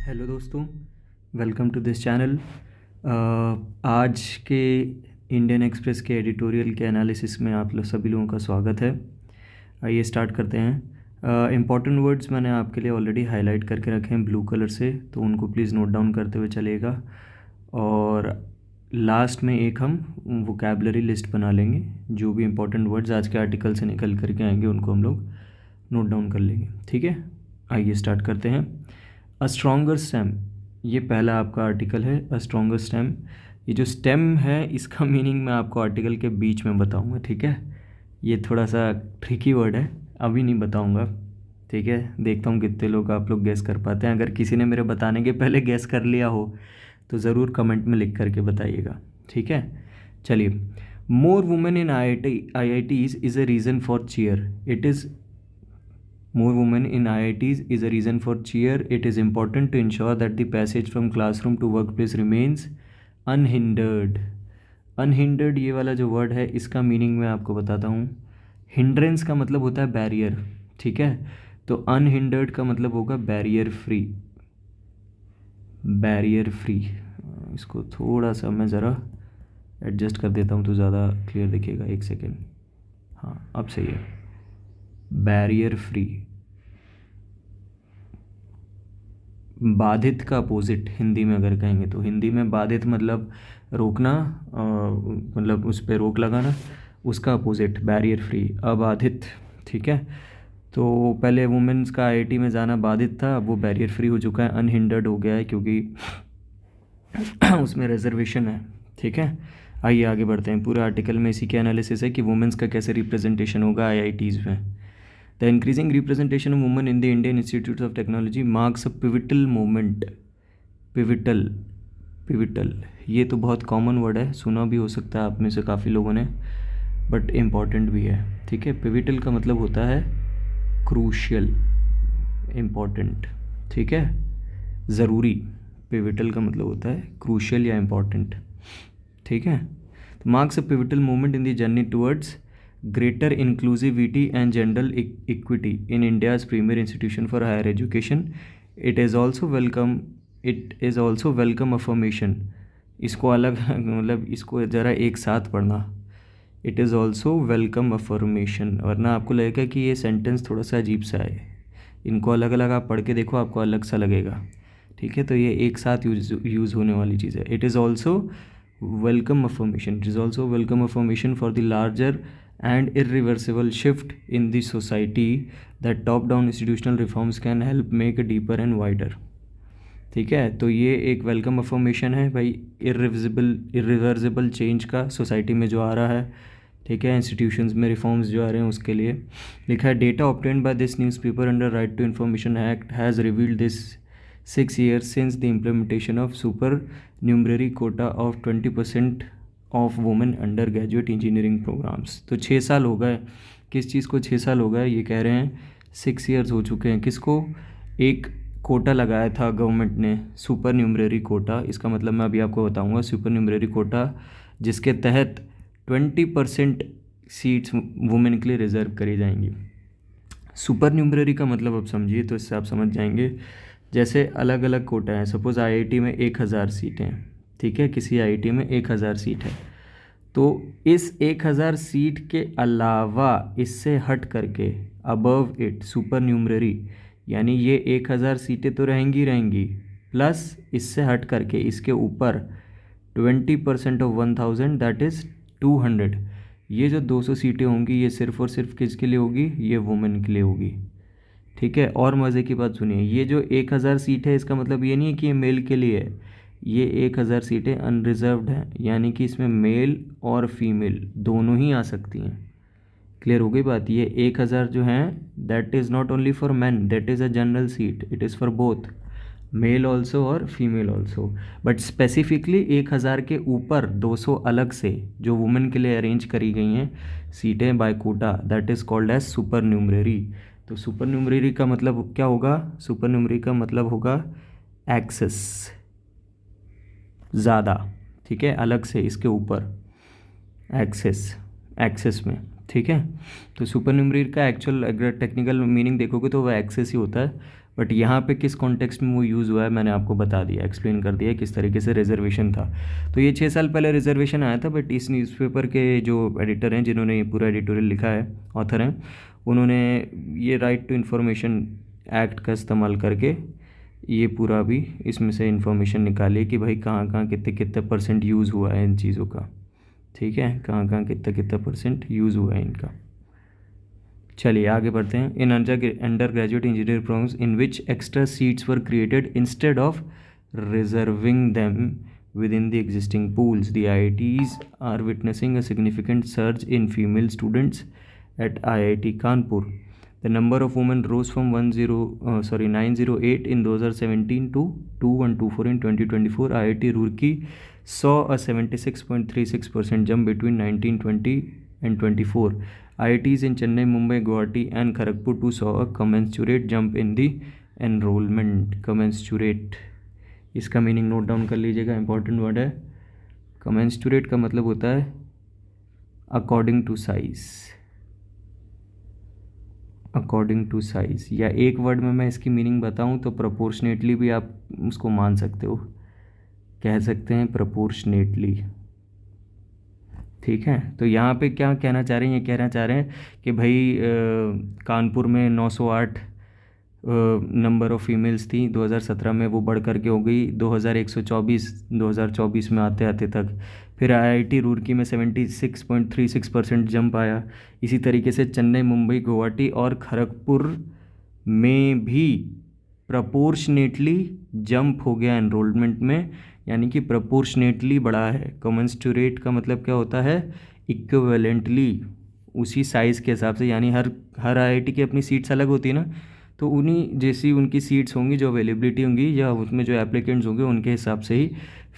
Hello दोस्तों, welcome to this channel. आज के इंडियन एक्सप्रेस के एडिटोरियल के एनालिसिस में आप लोग सभी लोगों का स्वागत है। आइए स्टार्ट करते हैं। इम्पॉर्टेंट वर्ड्स मैंने आपके लिए ऑलरेडी हाईलाइट करके रखे हैं ब्लू कलर से, तो उनको प्लीज़ नोट डाउन करते हुए चलिएगा। और लास्ट में एक हम वोकैबलरी लिस्ट बना लेंगे, जो भी इम्पोर्टेंट वर्ड्स आज के आर्टिकल से निकल करके आएंगे उनको हम लोग नोट डाउन कर लेंगे। ठीक है, आइए स्टार्ट करते हैं। अ स्ट्रॉन्गर स्टेम, ये पहला आपका आर्टिकल है। अ स्ट्रॉन्गर स्टेम, ये जो स्टेम है इसका मीनिंग मैं आपको आर्टिकल के बीच में बताऊंगा। ठीक है, ये थोड़ा सा ट्रिकी वर्ड है, अभी नहीं बताऊंगा। ठीक है, देखता हूँ कितने लोग आप लोग गैस कर पाते हैं। अगर किसी ने मेरे बताने के पहले गैस कर लिया हो तो ज़रूर कमेंट में लिख करके बताइएगा। ठीक है, चलिए। More women in IITs is a reason for cheer. It is More women in IITs is a reason for cheer. It is important to ensure that the passage from classroom to workplace remains unhindered. Unhindered ये वाला जो word है इसका meaning मैं आपको बताता हूँ। Hindrance का मतलब होता है बैरियर, ठीक है, तो अनहिंडर्ड का मतलब होगा बैरियर फ्री। बैरियर फ्री, इसको थोड़ा सा मैं ज़रा एडजस्ट कर देता हूँ तो ज़्यादा क्लियर दिखेगा। एक सेकेंड, हाँ अब सही है। बैरियर फ्री, बाधित का अपोजिट हिंदी में अगर कहेंगे तो हिंदी में बाधित मतलब रोकना, मतलब उस पर रोक लगाना, उसका अपोजिट बैरियर फ्री, अबाधित। ठीक है, तो पहले वुमेन्स का IIT में जाना बाधित था, अब वो बैरियर फ्री हो चुका है, अनहिंडर्ड हो गया है क्योंकि उसमें रिजर्वेशन है। ठीक है, आइए आगे बढ़ते हैं। पूरे आर्टिकल में इसी के एनालिसिस है कि वुमेन्स का कैसे रिप्रेजेंटेशन होगा IITs में। The increasing representation of women in the Indian Institutes of Technology marks a pivotal moment. Pivotal, ये तो बहुत कॉमन वर्ड है, सुना भी हो सकता है आप में से काफ़ी लोगों ने, बट इम्पॉर्टेंट भी है। ठीक है, पिविटल का मतलब होता है क्रूशियल, इम्पॉर्टेंट। ठीक है, ज़रूरी। पिविटल का मतलब होता है क्रूशियल या इम्पॉर्टेंट। ठीक है, marks a pivotal moment in the journey towards greater inclusivity and gender equity in India's premier institution for higher education. It is also welcome affirmation. इसको अलग मतलब इसको ज़रा एक साथ पढ़ना। It is also welcome affirmation, वरना आपको लगेगा कि ये सेंटेंस थोड़ा सा अजीब सा है। इनको अलग अलग आप पढ़ के देखो, आपको अलग सा लगेगा। ठीक है, तो ये एक साथ यूज़ होने वाली चीज़ है। It is also welcome affirmation. It is also welcome affirmation for the larger and irreversible shift in the society that top-down institutional reforms can help make deeper and wider. ठीक है, तो ये एक वेलकम अफर्मेशन है भाई, irreversible change का society में जो आ रहा है। ठीक है, इंस्टीट्यूशंस में रिफॉर्म्स जो आ रहे हैं उसके लिए लिखा है। Data obtained by this newspaper under right to information act has revealed this 6 years since the implementation of supernumerary quota of 20% of women undergraduate engineering programmes. तो 6 साल हो गए, किस चीज़ को 6 साल हो गए, ये कह रहे हैं 6 years हो चुके हैं। किसको? एक कोटा लगाया था गवर्नमेंट ने, सुपर न्यूमररी कोटा। इसका मतलब मैं अभी आपको बताऊंगा। सुपर न्यूमररी कोटा जिसके तहत 20% सीट्स वुमेन के लिए रिजर्व करी जाएंगी। सुपर न्यूमररी का मतलब अब समझिए, तो इससे आप समझ जाएंगे। जैसे अलग अलग कोटा हैं, सपोज़ IIT में 1000 सीटें हैं। ठीक है, किसी IIT में 1000 सीट है, तो इस 1000 सीट के अलावा इससे हट करके अबव इट सुपर न्यूमररी, यानी ये 1000 सीटें तो रहेंगी प्लस इससे हट करके इसके ऊपर 20% ऑफ 1000 दैट इज़ 200। ये जो 200 सीटें होंगी ये सिर्फ़ और सिर्फ किसके लिए होगी? ये वुमेन के लिए होगी। ठीक है, और मज़े की बात सुनिए, ये जो 1000 सीट है इसका मतलब ये नहीं है कि ये मेल के लिए है। ये 1000 सीटें अनरिजर्व्ड हैं, यानी कि इसमें मेल और फीमेल दोनों ही आ सकती हैं। क्लियर हो गई बात? ये 1000 जो हैं that is not only for man, that is a general seat, it is for both male also और फीमेल ऑल्सो। बट स्पेसिफिकली 1000 के ऊपर 200 अलग से जो वुमेन के लिए अरेंज करी गई हैं सीटें by quota, that is called as supernumerary. तो सुपर न्यूमररी का मतलब क्या होगा? सुपर न्यूमररी का मतलब होगा एक्सेस, ज़्यादा। ठीक है, अलग से इसके ऊपर एक्सेस में। ठीक है। तो सुपर न्यूमरी का एक्चुअल अगर टेक्निकल मीनिंग देखोगे तो वह एक्सेस ही होता है, बट यहाँ पे किस कॉन्टेक्स्ट में वो यूज़ हुआ है मैंने आपको बता दिया, एक्सप्लेन कर दिया किस तरीके से रिजर्वेशन था। तो ये 6 साल पहले रिजर्वेशन आया था, बट इस न्यूज़पेपर के जो एडिटर हैं, जिन्होंने ये पूरा एडिटोरियल लिखा है, ऑथर हैं, उन्होंने ये राइट टू इन्फॉर्मेशन एक्ट का इस्तेमाल करके ये पूरा भी इसमें से इन्फॉर्मेशन निकाली है कि भाई कहाँ कहाँ कितने कितने परसेंट यूज़ हुआ है इन चीज़ों का। ठीक है, कहाँ कहाँ कितना कितना परसेंट यूज़ हुआ है इनका। चलिए आगे बढ़ते हैं। In undergraduate engineer programmes in which extra seats were created instead of reserving them within the existing pools, the IITs are witnessing a significant surge in female students at IIT Kanpur. The number of women rose from 908 in 2017 to 2124 in 2024. IIT Roorkee saw a 76.36% jump between 1920 and 24. IITs in Chennai, Mumbai, Guwahati and Kharagpur too saw a commensurate jump in the enrollment. Commensurate, इसका meaning note down कर लीजिएगा, important word है। कमेंस्टुरेट का मतलब होता है according to size, according to size, या एक वर्ड में मैं इसकी मीनिंग बताऊं तो प्रोपोर्शनेटली भी आप उसको मान सकते हो, कह सकते हैं प्रोपोर्शनेटली। ठीक है, तो यहाँ पे क्या कहना चाह रहे हैं, ये कहना चाह रहे हैं कि भाई कानपुर में 908 नंबर ऑफ़ फीमेल्स थी 2017 में, वो बढ़ कर के हो गई 2024 में आते आते तक। फिर IIT रूरकी में 76.36% जंप आया। इसी तरीके से चेन्नई, मुंबई, गुवाहाटी और खड़गपुर में भी प्रपोर्शनेटली जंप हो गया एनरोलमेंट में, यानी कि प्रपोर्शनेटली बढ़ा है। कमेंस्टुरेट का मतलब क्या होता है, इक्विवेलेंटली, उसी साइज़ के हिसाब से, यानी हर IIT की अपनी सीट्स अलग होती है ना, तो उन्हीं जैसी उनकी सीट्स होंगी, जो अवेलेबिलिटी होंगी या उसमें जो एप्लीकेंट्स होंगे उनके हिसाब से ही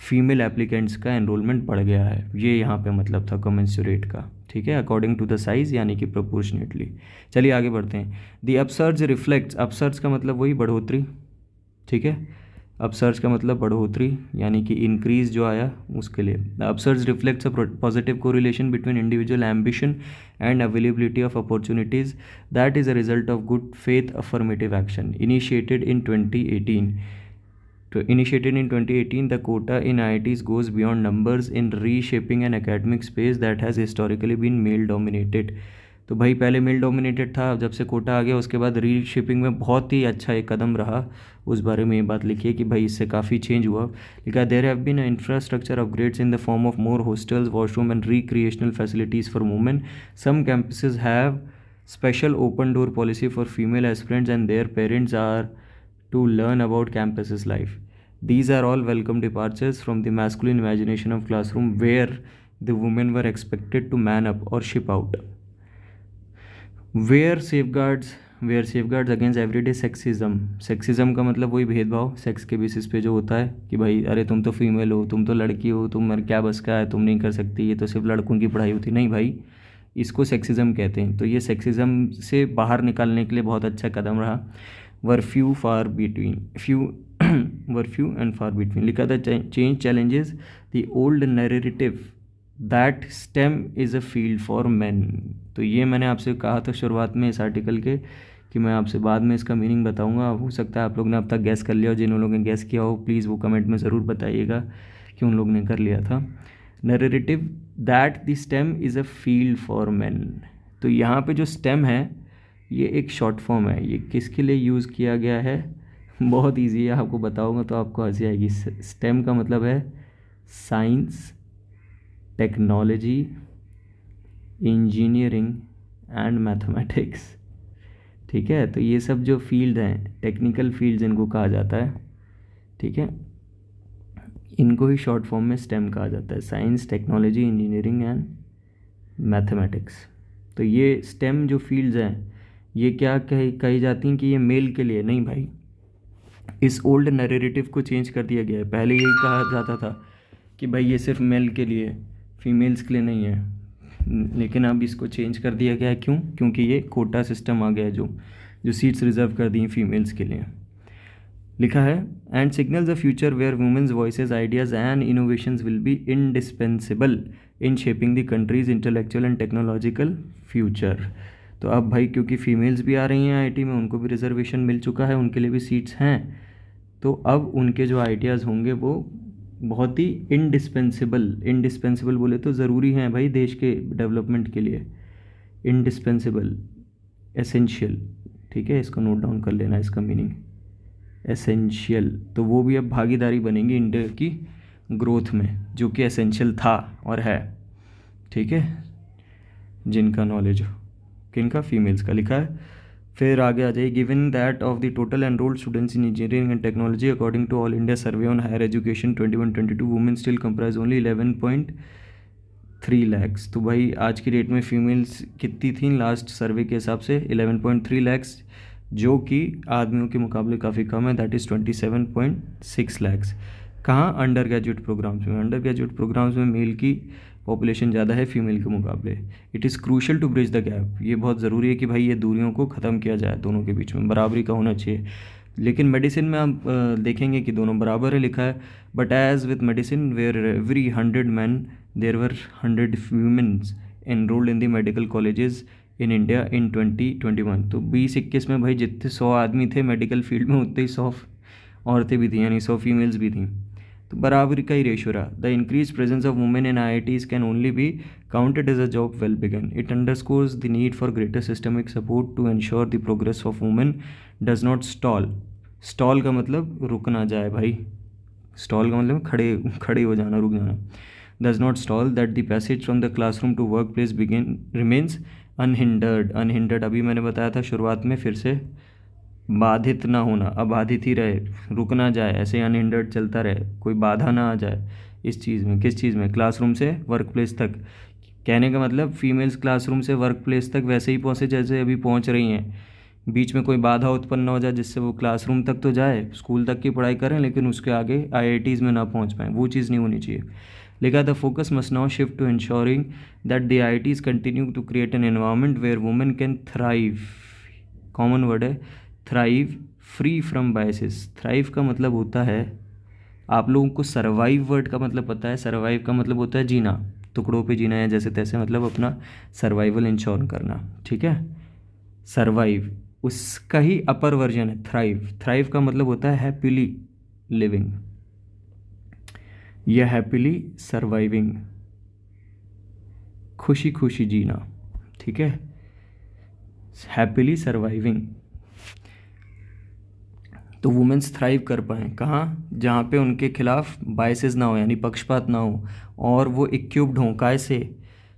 फीमेल एप्लीकेंट्स का एनरोलमेंट बढ़ गया है। ये यहाँ पे मतलब था कमेंसुरेट का। ठीक है, अकॉर्डिंग टू द साइज़ यानी कि प्रोपोर्शनेटली। चलिए आगे बढ़ते हैं। दी अपसर्ज रिफ्लेक्ट्स, अपसर्ज का मतलब वही बढ़ोतरी। ठीक है, अपसर्ज का मतलब बढ़ोतरी यानी कि इंक्रीज जो आया उसके लिए। The upsurge reflects a positive correlation between individual ambition and availability of opportunities that is a result of good faith affirmative action initiated in 2018. Initiated in 2018, the quota in IITs goes beyond numbers in reshaping an academic space that has historically been male dominated. तो भाई पहले male dominated था, जब से कोटा आ गया उसके बाद reshaping में बहुत ही अच्छा एक कदम रहा। उस बारे में ये बात लिखी है कि भाई इससे काफ़ी चेंज हुआ। लिखा there have been infrastructure upgrades in the form of more hostels, washroom and recreational facilities for women. Some campuses have special open door policy for female aspirants and their parents are to learn about campus's life. These are all welcome departures from the masculine imagination of classroom where the women were expected to man up or ship out. Where safeguards against everyday sexism. Sexism का मतलब वही भेदभाव sex के basis पे जो होता है कि भाई अरे तुम तो फीमेल हो, तुम तो लड़की हो, तुम क्या बस का है, तुम नहीं कर सकती, ये तो सिर्फ लड़कों की पढ़ाई होती। नहीं भाई, इसको सेक्सिज्म कहते हैं। तो ये सेक्सिज्म से बाहर निकालने के लिए बहुत अच्छा कदम रहा। Were few and far between. लिखा था change challenges the old narrative that stem is a field for man. तो ये मैंने आपसे कहा था शुरुआत में इस आर्टिकल के कि मैं आपसे बाद में इसका मीनिंग बताऊंगा। हो सकता है आप लोग ने अब तक गैस कर लिया हो, जिन लोगों ने गैस किया हो प्लीज़ वो कमेंट में ज़रूर बताइएगा कि उन लोगों ने कर लिया था। Narrative that the stem is a field for man. तो यहाँ पे जो स्टेम है ये एक शॉर्ट फॉर्म है। ये किसके लिए यूज़ किया गया है, बहुत ईजी है, आपको बताऊंगा तो आपको हंसी आएगी। स्टेम का मतलब है science, technology, engineering and mathematics. ठीक है, तो ये सब जो फील्ड हैं, टेक्निकल फील्ड्स इनको कहा जाता है। ठीक है, इनको ही शॉर्ट फॉर्म में स्टेम कहा जाता है, science, technology, engineering and mathematics. तो ये स्टेम जो फील्ड्स हैं ये क्या कही जाती हैं कि ये मेल के लिए। नहीं भाई, इस ओल्ड नैरेटिव को चेंज कर दिया गया है। पहले यही कहा जाता था कि भाई ये सिर्फ मेल के लिए, फीमेल्स के लिए नहीं है, लेकिन अब इसको चेंज कर दिया गया है। क्यों? क्योंकि ये कोटा सिस्टम आ गया है जो सीट्स रिज़र्व कर दी हैं फीमेल्स के लिए। लिखा है and signals a future where women's voices ideas and innovations will be indispensable in shaping the country's intellectual and technological future. तो अब भाई क्योंकि फीमेल्स भी आ रही हैं आईटी में, उनको भी रिजर्वेशन मिल चुका है, उनके लिए भी सीट्स हैं, तो अब उनके जो आइडियाज़ होंगे वो बहुत ही इंडिस्पेंसिबल बोले तो ज़रूरी हैं भाई देश के डेवलपमेंट के लिए। इंडिस्पेंसिबल, एसेंशियल, ठीक है, इसको नोट डाउन कर लेना, इसका मीनिंग एसेंशियल। तो वो भी अब भागीदारी बनेंगी इंडिया की ग्रोथ में, जो कि एसेंशियल था और है, ठीक है, जिनका नॉलेज हो, किनका, फीमेल्स का। लिखा है फिर आगे आ जाइए, given that of the total enrolled students in engineering and technology according to all India survey on higher education 21-22 women still comprise only 11.3 lakhs. तो भाई आज की डेट में फीमेल्स कितनी थी लास्ट सर्वे के हिसाब से? 11.3 लैक्स, जो कि आदमियों के मुकाबले काफ़ी कम है, दैट इज़ 27.6 लैक्स। कहाँ? अंडर ग्रेजुएट प्रोग्राम्स में। अंडर ग्रेजुएट प्रोग्राम्स में मेल की पॉपुलेशन ज़्यादा है फीमेल के मुकाबले। It is crucial to bridge the gap, ये बहुत ज़रूरी है कि भाई ये दूरियों को ख़त्म किया जाए, दोनों के बीच में बराबरी का होना चाहिए। लेकिन मेडिसिन में आप देखेंगे कि दोनों बराबर है, लिखा है but as with medicine where every 100 man there were 100 women's enrolled in the medical colleges in India in 2021। तो 2021 में भाई जितने 100 आदमी थे मेडिकल फील्ड में, उतने ही 100 औरतें भी थी, यानी 100 फीमेल्स भी थी। तो बराबरी का ही रेशो रहा। The increase presence of women in IITs can only be counted as a job well begun. It underscores the need for greater systemic support to ensure the progress of women does not stall. Stall का मतलब रुक ना जाए भाई, stall का मतलब खड़े हो जाना, रुक जाना। Does not stall, that the passage from the classroom to work place begin remains unhindered. Unhindered अभी मैंने बताया था शुरुआत में, फिर से बाधित ना होना, अबाधित ही रहे, रुक ना जाए, ऐसे अनहिंडर्ड चलता रहे, कोई बाधा ना आ जाए इस चीज़ में। किस चीज़ में? क्लासरूम से वर्क प्लेस तक। कहने का मतलब फीमेल्स क्लासरूम से वर्क प्लेस तक वैसे ही पहुँचे जैसे अभी पहुँच रही हैं, बीच में कोई बाधा उत्पन्न ना हो जाए जिससे वो क्लासरूम तक तो जाए, स्कूल तक की पढ़ाई करें, लेकिन उसके आगे IITs में ना पहुँच पाएँ, वो चीज़ नहीं होनी चाहिए। लिखा the focus must now shift to ensuring that the IITs continue to create an environment where women can thrive. Common word है thrive, free from biases. Thrive का मतलब होता है, आप लोगों को सर्वाइव वर्ड का मतलब पता है? सर्वाइव का मतलब होता है जीना, टुकड़ों पे जीना या जैसे तैसे, मतलब अपना सर्वाइवल इंश्योर करना, ठीक है। सर्वाइव उसका ही अपर वर्जन है थ्राइव। थ्राइव का मतलब होता है हैप्पीली लिविंग या हैप्पीली सर्वाइविंग, खुशी खुशी जीना, ठीक है, हैप्पीली सर्वाइविंग। तो वुमेन्स थ्राइव कर पाएँ कहाँ? जहाँ पे उनके खिलाफ बायसेस ना हो, यानी पक्षपात ना हो, और वो इक्विप्ड हों काय से?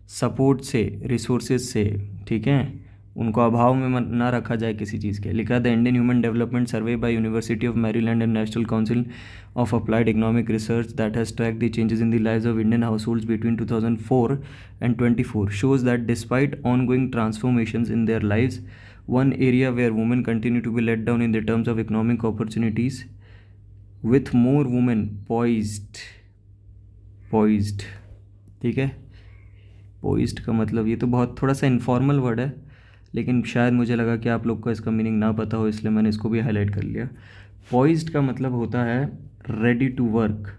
सपोर्ट से, रिसोर्सेज से, ठीक है, उनको अभाव में ना रखा जाए किसी चीज़ के। लिखा the Indian human development survey by university of Maryland and national council of applied economic research that has tracked the changes in the lives of Indian households between 2004 and 24 shows that despite ongoing transformations in their lives, one area where women continue to be let down in the terms of economic opportunities, with more women poised, ठीक है। Poised का मतलब, ये तो बहुत थोड़ा सा informal word है, लेकिन शायद मुझे लगा कि आप लोग को इसका मीनिंग ना पता हो, इसलिए मैंने इसको भी हाईलाइट कर लिया। पोइज्ड का मतलब होता है ready to work,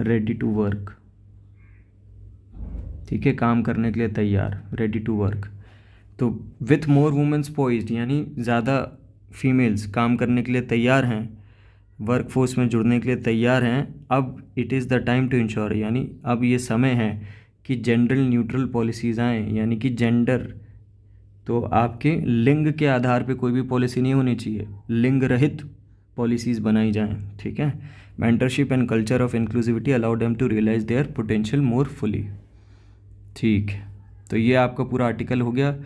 ready to work, ठीक है, काम करने के लिए तैयार, रेडी टू वर्क। तो विथ मोर वुमेन्स पोइज्ड यानी ज़्यादा फीमेल्स काम करने के लिए तैयार हैं, वर्क फोर्स में जुड़ने के लिए तैयार हैं। अब it is the time to ensure, यानी अब ये समय है कि जेंडर न्यूट्रल पॉलिसीज़ आएँ, यानी कि जेंडर तो आपके लिंग के आधार पे कोई भी पॉलिसी नहीं होनी चाहिए, लिंग रहित पॉलिसीज़ बनाई जाएँ, ठीक है। Mentorship and culture of inclusivity allow them to realise their potential more fully, ठीक है। तो ये आपका पूरा आर्टिकल हो गया।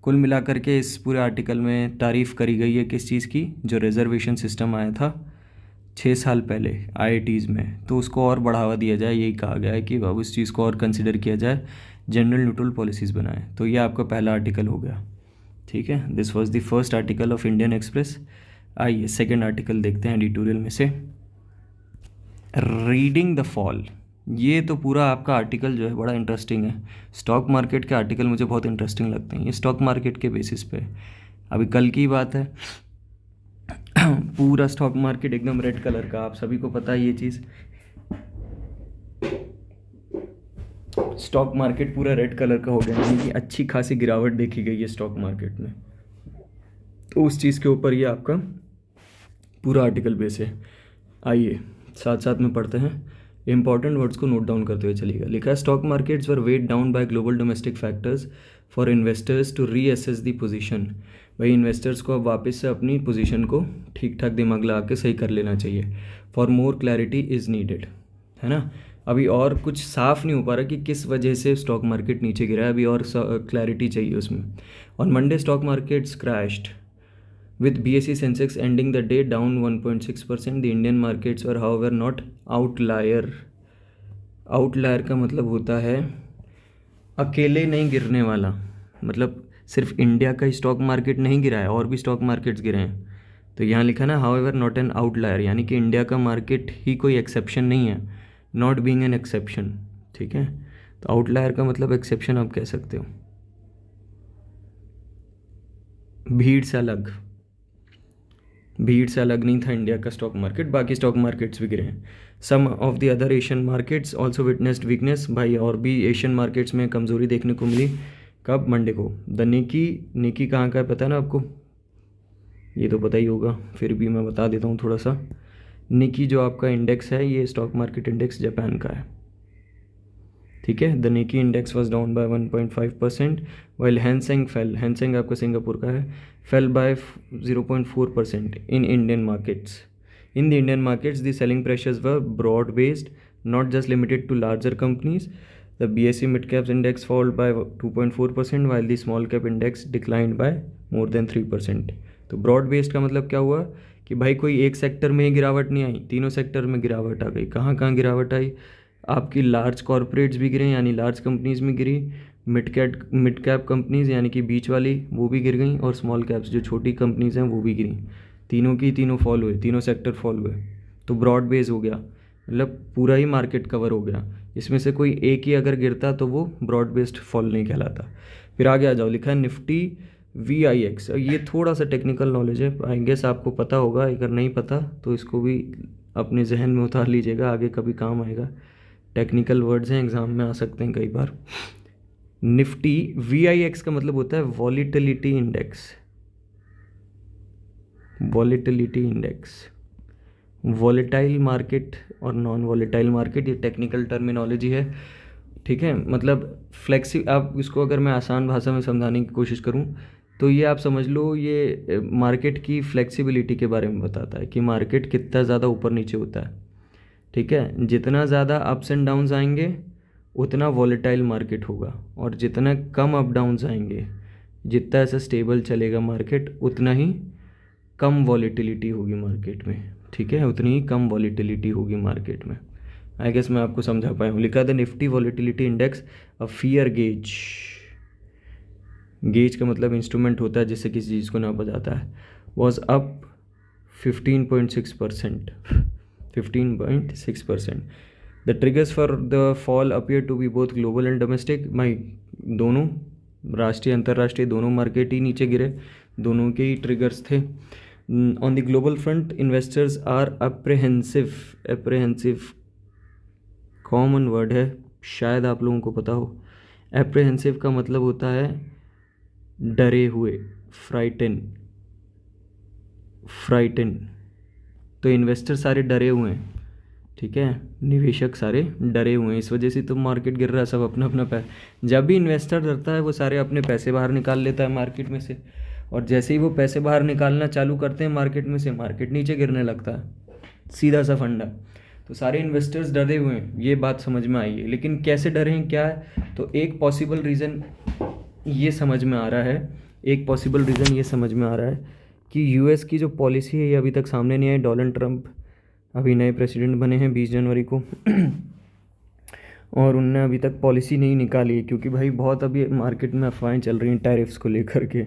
कुल मिलाकर के इस पूरे आर्टिकल में तारीफ़ करी गई है किस चीज़ की? जो रिजर्वेशन सिस्टम आया था 6 साल पहले IITs में, तो उसको और बढ़ावा दिया जाए, यही कहा गया है कि अब उस चीज़ को और कंसिडर किया जाए, जनरल न्यूट्रल पॉलिसीज़ बनाएं। तो ये आपका पहला आर्टिकल हो गया, ठीक है। This was the first article of Indian express. आइए सेकंड आर्टिकल देखते हैं एडिटोरियल में से, रीडिंग द फॉल। ये तो पूरा आपका आर्टिकल जो है बड़ा इंटरेस्टिंग है। स्टॉक मार्केट के आर्टिकल मुझे बहुत इंटरेस्टिंग लगते हैं, ये स्टॉक मार्केट के बेसिस पे। अभी कल की बात है, पूरा स्टॉक मार्केट एकदम रेड कलर का, आप सभी को पता है ये चीज़। स्टॉक मार्केट पूरा रेड कलर का हो गया, यानी कि अच्छी खासी गिरावट देखी गई है स्टॉक मार्केट में। तो उस चीज़ के ऊपर ये आपका पूरा आर्टिकल बेस है। आइए साथ साथ में पढ़ते हैं, इंपॉर्टेंट वर्ड्स को नोट डाउन करते हुए चलिएगा। लिखा है stock markets were weighed down by global domestic factors for investors to reassess the position. भाई इन्वेस्टर्स को अब वापस से अपनी पोजीशन को ठीक ठाक दिमाग लगा के सही कर लेना चाहिए। For more clarity is needed, है ना। अभी और कुछ साफ नहीं हो पा रहा कि किस वजह से स्टॉक मार्केट नीचे गिरा है, अभी और क्लैरिटी चाहिए उसमें। On Monday stock markets crashed with BSE Sensex ending the day down 1.6%. The Indian markets were however not outlier. Outlier का मतलब होता है अकेले नहीं गिरने वाला, मतलब सिर्फ इंडिया का ही स्टॉक मार्केट नहीं गिरा है, और भी स्टॉक मार्केट्स गिरे हैं। तो यहाँ लिखा ना हाउएवर नॉट एन आउटलायर, यानी कि इंडिया का मार्केट ही कोई एक्सेप्शन नहीं है, नॉट बीइंग एन एक्सेप्शन। ठीक है, तो आउटलायर का मतलब एक्सेप्शन आप कह सकते हो, भीड़ से अलग। भीड़ से अलग नहीं था इंडिया का स्टॉक मार्केट, बाकी स्टॉक मार्केट्स भी गिरे हैं। Some of the other Asian markets also witnessed weakness. भाई और भी एशियन मार्केट्स में कमज़ोरी देखने को मिली। कब? मंडे को। द निकी कहाँ का है पता है ना आपको? ये तो पता ही होगा, फिर भी मैं बता देता हूँ थोड़ा सा। निकी जो आपका इंडेक्स है, ये स्टॉक मार्केट इंडेक्स जापान का है। ठीक है, the Nikkei index was down by 1.5%, while Hang Seng fell, Hang Seng आपका सिंगापुर का है, fell by 0.4% in Indian markets. In the Indian markets, the selling pressures were broad-based, not just limited to larger companies. The BSE Mid-Caps Index fell by 2.4%, while the Small Cap Index declined by more than 3%. तो broad-based का मतलब क्या हुआ कि भाई कोई एक sector में ही गिरावट नहीं आई, तीनों सेक्टर में गिरावट आ गई। कहाँ कहाँ गिरावट आई? आपकी लार्ज कॉरपोरेट्स भी गिरे, यानी लार्ज कंपनीज में गिरी, मिड कैप कंपनीज यानी कि बीच वाली वो भी गिर गई, और स्मॉल कैप्स जो छोटी कंपनीज हैं वो भी गिरी। तीनों की तीनों फॉल हुए, तीनों सेक्टर फॉल हुए। तो ब्रॉड बेस हो गया, मतलब पूरा ही मार्केट कवर हो गया। इसमें से कोई एक ही अगर गिरता तो वो ब्रॉड बेस्ड फॉल नहीं कहलाता। फिर आगे आ जाओ, लिखा है निफ्टी VIX। ये थोड़ा सा टेक्निकल नॉलेज है, आई गेस आपको पता होगा, अगर नहीं पता तो इसको भी अपने जहन में उतार लीजिएगा, आगे कभी काम आएगा। टेक्निकल वर्ड्स हैं, एग्ज़ाम में आ सकते हैं कई बार। निफ्टी VIX का मतलब होता है volatility index. Volatility index, volatile market और नॉन वॉलेटाइल मार्केट, ये टेक्निकल टर्मिनोलॉजी है। ठीक है, मतलब आप इसको अगर मैं आसान भाषा में समझाने की कोशिश करूं तो ये आप समझ लो, ये मार्केट की फ्लेक्सिबिलिटी के बारे में बताता है कि मार्केट कितना ज़्यादा ऊपर नीचे होता है। ठीक है, जितना ज़्यादा अप्स एंड डाउन्स आएंगे उतना वॉलेटाइल मार्केट होगा, और जितना कम अप डाउन्स आएंगे, जितना ऐसा स्टेबल चलेगा मार्केट, उतना ही कम वॉलीटिलिटी होगी मार्केट में। ठीक है, उतनी ही कम वॉलीटिलिटी होगी मार्केट में। आई गेस मैं आपको समझा पाया हूँ। लिखा था Nifty volatility index a fear gauge. Gauge का मतलब इंस्ट्रूमेंट होता है जिससे किसी चीज़ को नापा जाता है। Was up 15.6%, 15.6%। The triggers for the fall appear to be both global and domestic. भाई दोनों, राष्ट्रीय अंतर्राष्ट्रीय दोनों मार्केट ही नीचे गिरे, दोनों के ही ट्रिगर्स थे। On the global front investors are apprehensive common word है, शायद आप लोगों को पता हो। अप्रेहेंसिव का मतलब होता है डरे हुए, फ्राइटन। तो इन्वेस्टर सारे डरे हुए हैं, ठीक है, निवेशक सारे डरे हुए हैं, इस वजह से तो मार्केट गिर रहा है। सब अपना अपना पैसा, जब भी इन्वेस्टर डरता है वो सारे अपने पैसे बाहर निकाल लेता है मार्केट में से, और जैसे ही वो पैसे बाहर निकालना चालू करते हैं मार्केट में से, मार्केट नीचे गिरने लगता है। सीधा सा फंडा। तो सारे इन्वेस्टर्स डरे हुए हैं, ये बात समझ में आई है। लेकिन कैसे डरे हैं, क्या है? तो एक पॉसिबल रीज़न ये समझ में आ रहा है, कि US की जो पॉलिसी है ये अभी तक सामने नहीं आई। डोनाल्ड ट्रंप अभी नए प्रेसिडेंट बने हैं 20 जनवरी को और उनने अभी तक पॉलिसी नहीं निकाली है, क्योंकि भाई बहुत अभी मार्केट में अफवाहें चल रही हैं टैरिफ्स को लेकर के,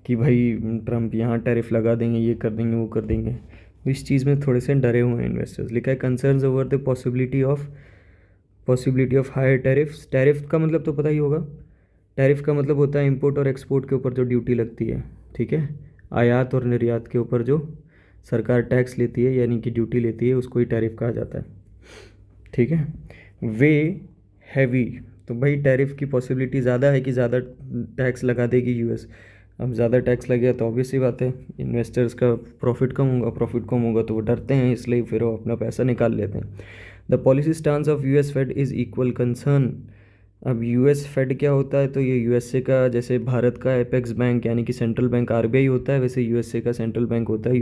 कि भाई ट्रंप यहाँ टैरिफ लगा देंगे, ये कर देंगे, वो कर देंगे। इस चीज़ में थोड़े से डरे हुए हैं इन्वेस्टर्स। लिखा है concerns over the possibility of higher tariffs. Tariff का मतलब तो पता ही होगा, टैरिफ का मतलब होता है इंपोर्ट और एक्सपोर्ट के ऊपर जो ड्यूटी लगती है, ठीक है, आयात और निर्यात के ऊपर जो सरकार टैक्स लेती है यानी कि ड्यूटी लेती है, उसको ही टैरिफ कहा जाता है। ठीक है। वे हैवी, तो भाई टैरिफ की पॉसिबिलिटी ज़्यादा है कि ज़्यादा टैक्स लगा देगी यूएस। अब ज़्यादा टैक्स लग गया तो ऑब्वियस सी बात है इन्वेस्टर्स का प्रॉफिट कम होगा, प्रॉफिट कम होगा तो वो डरते हैं, इसलिए फिर वो अपना पैसा निकाल लेते हैं। The policy stance of US Fed is equal concern. अब यूएस फेड क्या होता है, तो ये यूएसए का, जैसे भारत का एपेक्स बैंक यानी कि सेंट्रल बैंक आरबीआई होता है, वैसे यूएसए का सेंट्रल बैंक होता है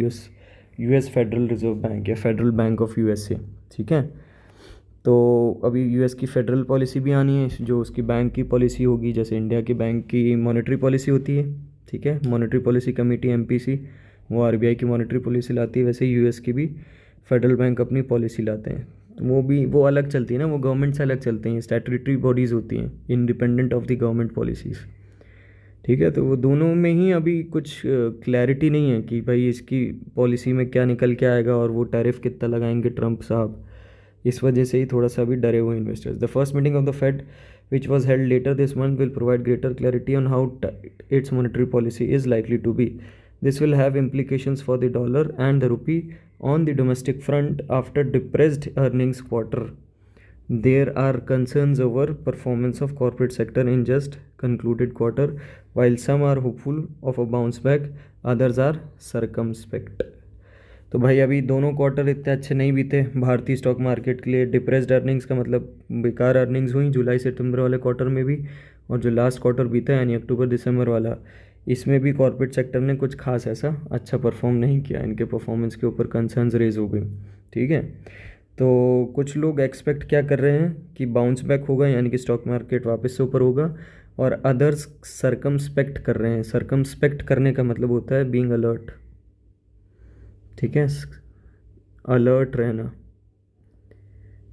यूएस फेडरल रिजर्व बैंक या फेडरल बैंक ऑफ यूएसए। ठीक है। तो अभी यूएस की फेडरल पॉलिसी भी आनी है, जो उसकी बैंक की पॉलिसी होगी, जैसे इंडिया की बैंक की मॉनेटरी पॉलिसी होती है। ठीक है। मॉनेटरी पॉलिसी कमेटी एमपीसी वो आरबीआई की मॉनेटरी पॉलिसी लाती है, वैसे यूएस की भी फेडरल बैंक अपनी पॉलिसी लाते हैं। तो वो अलग चलती है ना, वो गवर्नमेंट से अलग चलती हैं, स्टैट्यूटरी बॉडीज़ होती हैं independent of the government policies. ठीक है। तो वो दोनों में ही अभी कुछ क्लैरिटी नहीं है कि भाई इसकी पॉलिसी में क्या निकल के आएगा और वो टैरिफ कितना लगाएंगे ट्रंप साहब। इस वजह से ही थोड़ा सा अभी डरे हुए investors. The first meeting of the Fed which was held later this month will provide greater clarity on how its monetary policy is likely to be. This will have implications for the dollar and the rupee on the domestic front after depressed earnings quarter. There are concerns over performance of corporate sector in just concluded quarter. While some are hopeful of a bounce back, others are circumspect. तो भाई अभी दोनों quarter इतने अच्छे नहीं बीते भारतीय stock market के लिए। डिप्रेस्ड अर्निंग्स का मतलब बेकार अर्निंग्स हुई जुलाई सितंबर वाले क्वार्टर में भी, और जो लास्ट क्वार्टर बीता यानी अक्टूबर दिसंबर वाला, इसमें भी कॉर्पोरेट सेक्टर ने कुछ खास ऐसा अच्छा परफॉर्म नहीं किया, इनके परफॉर्मेंस के ऊपर कंसर्न्स रेज हो गई। ठीक है। तो कुछ लोग एक्सपेक्ट क्या कर रहे हैं कि बाउंस बैक होगा यानी कि स्टॉक मार्केट वापस से ऊपर होगा, और अदर्स सरकमस्पेक्ट कर रहे हैं। सरकमस्पेक्ट करने का मतलब होता है बीइंग अलर्ट। ठीक है। अलर्ट रहना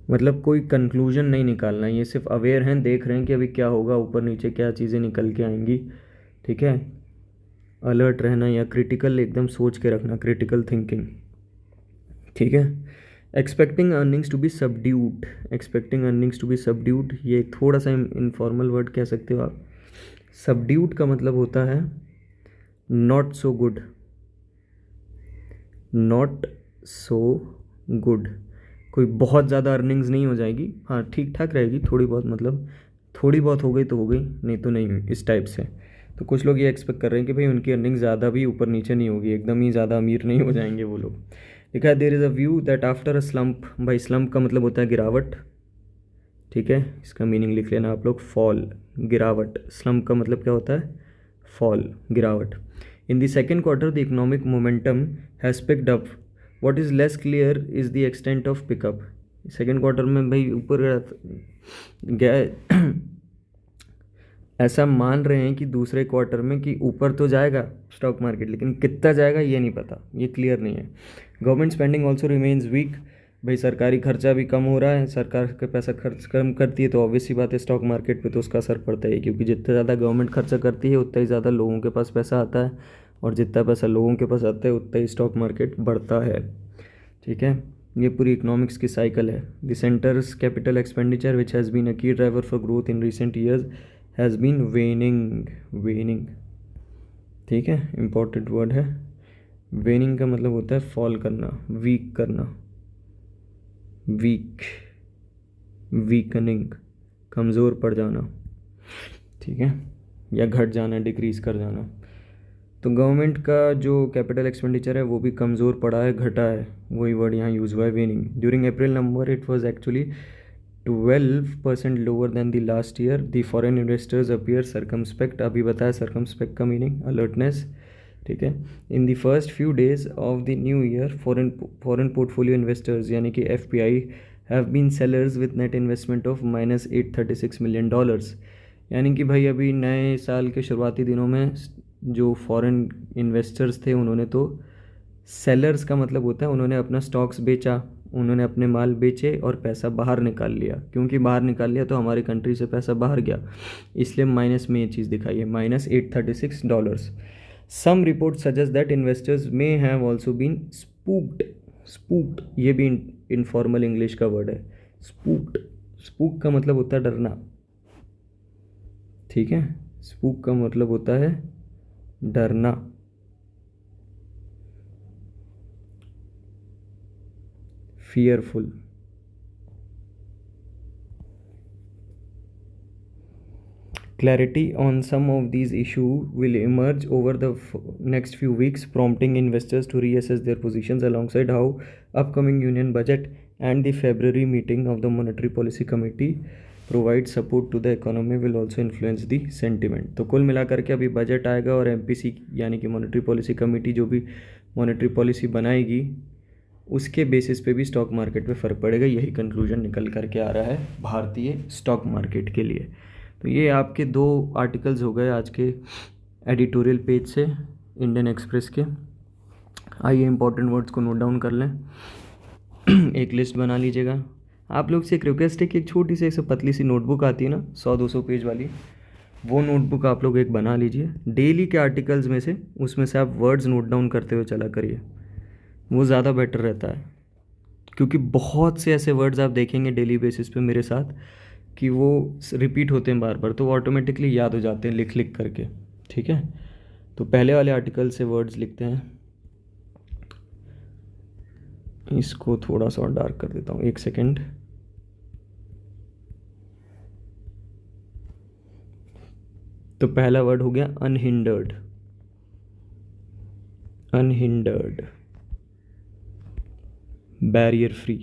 मतलब कोई कंक्लूजन नहीं निकालना, ये सिर्फ अवेयर हैं, देख रहे हैं कि अभी क्या होगा, ऊपर नीचे क्या चीज़ें निकल के आएंगी। ठीक है। अलर्ट रहना या क्रिटिकल एकदम सोच के रखना, क्रिटिकल थिंकिंग। ठीक है। Expecting earnings to be subdued, expecting earnings to be subdued, ये थोड़ा सा इनफॉर्मल वर्ड कह सकते हो आप। सबड्यूड का मतलब होता है not so good, not so good. कोई बहुत ज़्यादा अर्निंग्स नहीं हो जाएगी, हाँ ठीक ठाक रहेगी, थोड़ी बहुत, मतलब थोड़ी बहुत हो गई तो हो गई, नहीं तो नहीं हुई, इस टाइप से। तो कुछ लोग ये एक्सपेक्ट कर रहे हैं कि भाई उनकी अर्निंग ज़्यादा भी ऊपर नीचे नहीं होगी, एकदम ही ज़्यादा अमीर नहीं हो जाएंगे वो लोग। लिखा है there is a view that after a slump, भाई स्लम्प का मतलब होता है गिरावट। ठीक है। इसका मीनिंग लिख लेना आप लोग, फॉल, गिरावट। स्लम्प का मतलब क्या होता है, फॉल, गिरावट। In the second quarter the economic momentum has picked up, what is less clear is the extent of pickup. Second quarter में भाई ऊपर गया ऐसा मान रहे हैं कि दूसरे क्वार्टर में कि ऊपर तो जाएगा स्टॉक मार्केट, लेकिन कितना जाएगा ये नहीं पता, ये क्लियर नहीं है। Government spending also remains weak, भाई सरकारी खर्चा भी कम हो रहा है, सरकार का पैसा खर्च कम करती है तो ऑब्वियस सी बात है स्टॉक मार्केट पे तो उसका असर पड़ता है, क्योंकि जितना ज़्यादा गवर्नमेंट खर्चा करती है उतना ही ज़्यादा लोगों के पास पैसा आता है, और जितना पैसा लोगों के पास आता है उतना ही स्टॉक मार्केट बढ़ता है। ठीक है। ये पूरी इकोनॉमिक्स की साइकिल है। The centre's capital expenditure which has been a key driver for growth in recent years has been waning. ठीक है। इम्पॉर्टेंट वर्ड है। वेनिंग का मतलब होता है फॉल करना, वीक करना, वीक, वीकनिंग, कमज़ोर पड़ जाना। ठीक है। या घट जाना, डिक्रीज़ कर जाना। तो गवर्नमेंट का जो कैपिटल एक्सपेंडिचर है वो भी कमज़ोर पड़ा है, घटा है, वही वर्ड यहाँ यूज़ हुआ है, waning. During April number it was actually 12% lower than the last year. The foreign investors appear circumspect, अभी बताया सर्कमस्पेक्ट का मीनिंग अलर्टनेस। ठीक है। In the first few days of the new year foreign portfolio investors यानी कि FPI have been sellers with net investment of -$836 million. यानी कि भाई अभी नए साल के शुरुआती दिनों में जो फॉरेन इन्वेस्टर्स थे उन्होंने तो, सेलर्स का मतलब होता है उन्होंने अपना स्टॉक्स बेचा, उन्होंने अपने माल बेचे और पैसा बाहर निकाल लिया, क्योंकि बाहर निकाल लिया तो हमारी कंट्री से पैसा बाहर गया, इसलिए माइनस में ये चीज़ दिखाई है, -$836। Some report suggest that investors may have also been spooked. Spooked ये भी इनफॉर्मल इंग्लिश का वर्ड है, स्पूक्ड। स्पूक का मतलब होता है डरना। ठीक है। स्पूक का मतलब होता है डरना। fearful. Clarity on some of these issues will emerge over the next few weeks, prompting investors to reassess their positions alongside how upcoming union budget and the February meeting of the Monetary Policy Committee provide support to the economy will also influence the sentiment. तो कुल मिलाकर के अभी budget आएगा और MPC यानी कि monetary policy committee जो भी मॉनेटरी पॉलिसी बनाएगी उसके बेसिस पे भी स्टॉक मार्केट पे फ़र्क पड़ेगा। यही कंक्लूजन निकल करके आ रहा है भारतीय स्टॉक मार्केट के लिए। तो ये आपके 2 आर्टिकल्स हो गए आज के एडिटोरियल पेज से इंडियन एक्सप्रेस के। आइए इंपॉर्टेंट वर्ड्स को नोट डाउन कर लें। एक लिस्ट बना लीजिएगा। आप लोग से एक रिक्वेस्ट है कि एक छोटी सी ऐसे पतली सी नोटबुक आती है ना 100-200 पेज वाली, वो नोटबुक आप लोग एक बना लीजिए। डेली के आर्टिकल्स में से उसमें से आप वर्ड्स नोट डाउन करते हुए चला करिए, वो ज़्यादा बेटर रहता है। क्योंकि बहुत से ऐसे वर्ड्स आप देखेंगे डेली बेसिस पे मेरे साथ कि वो रिपीट होते हैं बार बार, तो वो ऑटोमेटिकली याद हो जाते हैं लिख लिख करके। ठीक है, तो पहले वाले आर्टिकल से वर्ड्स लिखते हैं। इसको थोड़ा सा और डार्क कर देता हूँ, 1 सेकेंड। तो पहला वर्ड हो गया अनहिंडर्ड। Unhindered, barrier free.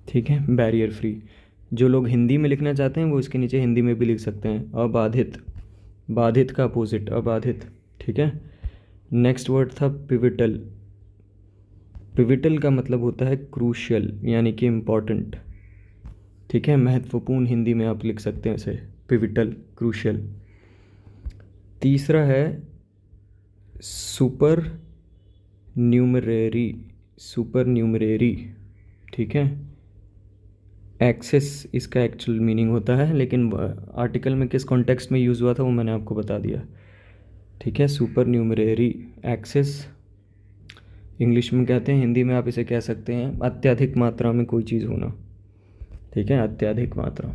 ठीक है, बैरियर फ्री। जो लोग हिंदी में लिखना चाहते हैं वो इसके नीचे हिंदी में भी लिख सकते हैं। अबाधित, बाधित का अपोजिट अबाधित। ठीक है, नेक्स्ट वर्ड था पिविटल। पिविटल का मतलब होता है क्रूशियल यानी कि इम्पॉर्टेंट। ठीक है, महत्वपूर्ण हिंदी में आप लिख सकते हैं इसे, पिविटल, क्रूशियल। तीसरा है सुपर न्यूमरेरी। सुपर न्यूमरेरी, ठीक है। एक्सेस इसका एक्चुअल मीनिंग होता है, लेकिन आर्टिकल में किस कॉन्टेक्स्ट में यूज़ हुआ था वो मैंने आपको बता दिया। ठीक है, सुपर न्यूमरेरी एक्सेस इंग्लिश में कहते हैं, हिंदी में आप इसे कह सकते हैं अत्यधिक मात्रा में कोई चीज़ होना। ठीक है, अत्यधिक मात्रा।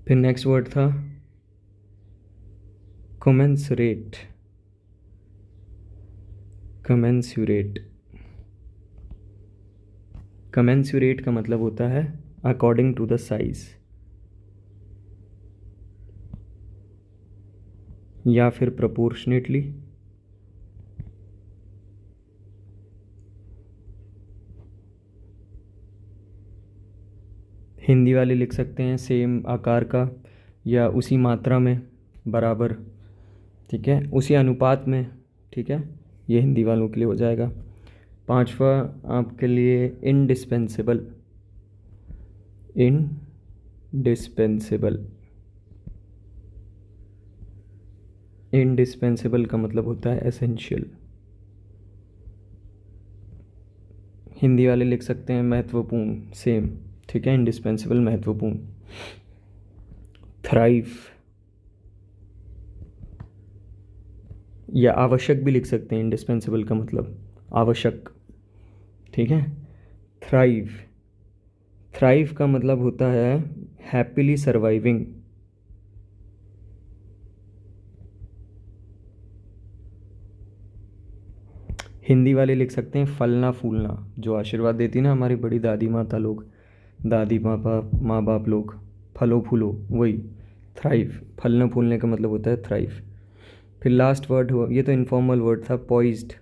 फिर नेक्स्ट वर्ड था कमेंसरेट। कमेंसुरेट, कमेंसुरेट का मतलब होता है अकॉर्डिंग टू द साइज या फिर प्रोपोर्शनेटली। हिंदी वाले लिख सकते हैं सेम आकार का या उसी मात्रा में, बराबर। ठीक है, उसी अनुपात में। ठीक है, ये हिंदी वालों के लिए हो जाएगा। पांचवा आपके लिए इंडिस्पेंसेबल। इंडिस्पेंसेबल, इंडिस्पेंसेबल का मतलब होता है एसेंशियल। हिंदी वाले लिख सकते हैं महत्वपूर्ण, सेम। ठीक है, इंडिस्पेंसेबल महत्वपूर्ण। थ्राइव या आवश्यक भी लिख सकते हैं, इंडिस्पेंसेबल का मतलब आवश्यक। ठीक है, थ्राइव, थ्राइव का मतलब होता है हैप्पीली सर्वाइविंग। हिंदी वाले लिख सकते हैं फलना फूलना, जो आशीर्वाद देती ना हमारी बड़ी दादी माता लोग, दादी माँ बाप लोग, फलो फूलो, वही थ्राइव। फलना फूलने का मतलब होता है थ्राइव। फिर लास्ट वर्ड हो, ये तो इनफॉर्मल वर्ड था, पॉइज्ड।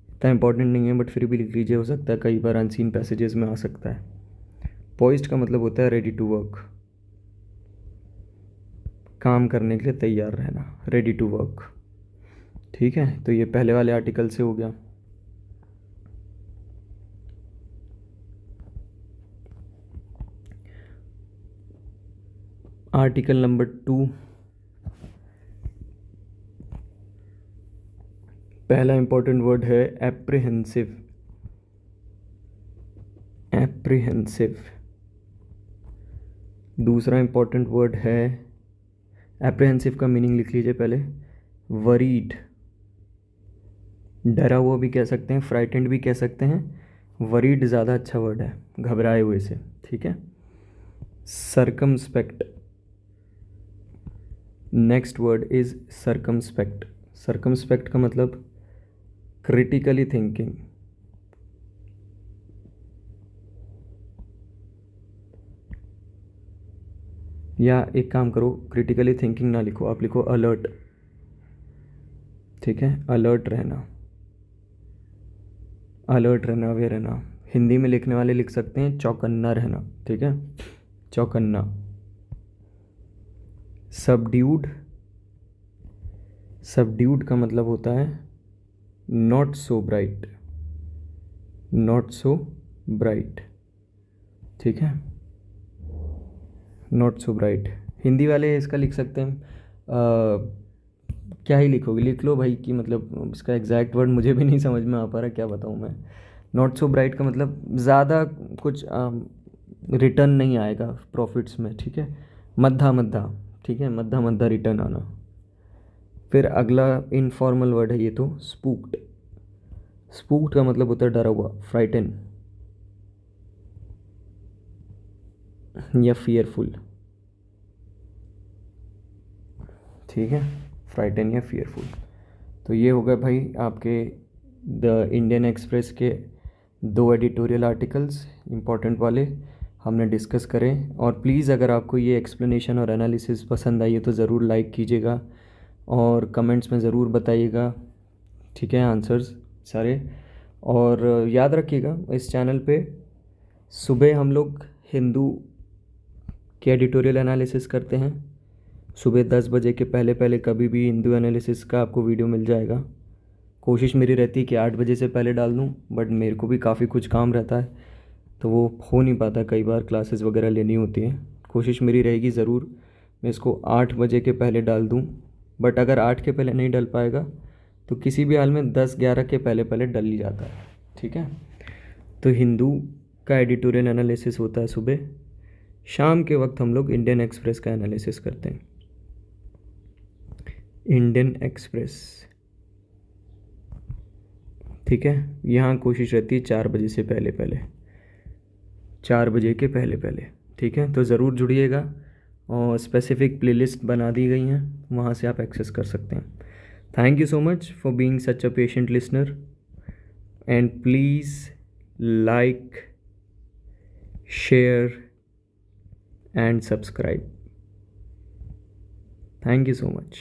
इतना इंपॉर्टेंट नहीं है बट फिर भी लिख लीजिए, हो सकता है कई बार अनसीन पैसेजेस में आ सकता है। पॉइज्ड का मतलब होता है रेडी टू वर्क, काम करने के लिए तैयार रहना, रेडी टू वर्क। ठीक है, तो ये पहले वाले आर्टिकल से हो गया। आर्टिकल नंबर 2, पहला इंपॉर्टेंट वर्ड है एप्रीहेंसिव। एप्रीहेंसिव। दूसरा इंपॉर्टेंट वर्ड है, एप्रीहेंसिव का मीनिंग लिख लीजिए पहले, वरीड। डरा हुआ भी कह सकते हैं, फ्राइटेंड भी कह सकते हैं। वरीड ज़्यादा अच्छा वर्ड है, घबराए हुए से। ठीक है, circumspect. Next word is circumspect. Circumspect का मतलब क्रिटिकली थिंकिंग, या एक काम करो, क्रिटिकली थिंकिंग ना लिखो, आप लिखो अलर्ट। ठीक है, अलर्ट रहना, अलर्ट रहना, अवेयर रहना। हिंदी में लिखने वाले लिख सकते हैं चौकन्ना रहना। ठीक है, चौकन्ना। सबड्यूड, सबड्यूड का मतलब होता है not so bright, not so bright. ठीक है, नॉट सो ब्राइट। हिंदी वाले इसका लिख सकते हैं क्या ही लिखोगे, लिख लो भाई कि मतलब इसका एग्जैक्ट वर्ड मुझे भी नहीं समझ में आ पा रहा, क्या बताऊँ मैं। नॉट सो ब्राइट का मतलब ज़्यादा कुछ रिटर्न नहीं आएगा प्रॉफिट्स में। ठीक है, मद्धा मद्धा। ठीक है, मद्धा मद्धा रिटर्न आना। फिर अगला इनफॉर्मल वर्ड है ये तो, स्पूक्ड। स्पूक्ड का मतलब होता है डरा हुआ, फ्राइटन या फियरफुल। ठीक है, फ्राइटन या फियरफुल। तो ये हो गए भाई आपके द इंडियन एक्सप्रेस के 2 एडिटोरियल आर्टिकल्स इम्पोर्टेंट वाले हमने डिस्कस करें। और प्लीज़ अगर आपको ये एक्सप्लेनेशन और एनालिसिस पसंद आई है तो ज़रूर लाइक कीजिएगा और कमेंट्स में ज़रूर बताइएगा। ठीक है, आंसर्स सारे। और याद रखिएगा इस चैनल पे सुबह हम लोग हिंदू के एडिटोरियल एनालिसिस करते हैं। सुबह 10 बजे के पहले पहले कभी भी हिंदू एनालिसिस का आपको वीडियो मिल जाएगा। कोशिश मेरी रहती है कि 8 बजे से पहले डाल दूँ, बट मेरे को भी काफ़ी कुछ काम रहता है तो वो हो नहीं पाता, कई बार क्लासेस वगैरह लेनी होती हैं। कोशिश मेरी रहेगी ज़रूर मैं इसको 8 बजे के पहले डाल दूँ, बट अगर 8 के पहले नहीं डल पाएगा तो किसी भी हाल में 10-11 के पहले पहले डल ही जाता है। ठीक है, तो हिंदू का एडिटोरियल एनालिसिस होता है सुबह, शाम के वक्त हम लोग इंडियन एक्सप्रेस का एनालिसिस करते हैं। इंडियन एक्सप्रेस, ठीक है, यहाँ कोशिश रहती है 4 बजे से पहले पहले, 4 बजे के पहले पहले। ठीक है, तो ज़रूर जुड़िएगा और स्पेसिफिक प्लेलिस्ट बना दी गई हैं, वहाँ से आप एक्सेस कर सकते हैं। Thank you so much for being such a patient listener and please like, share and subscribe. Thank you so much.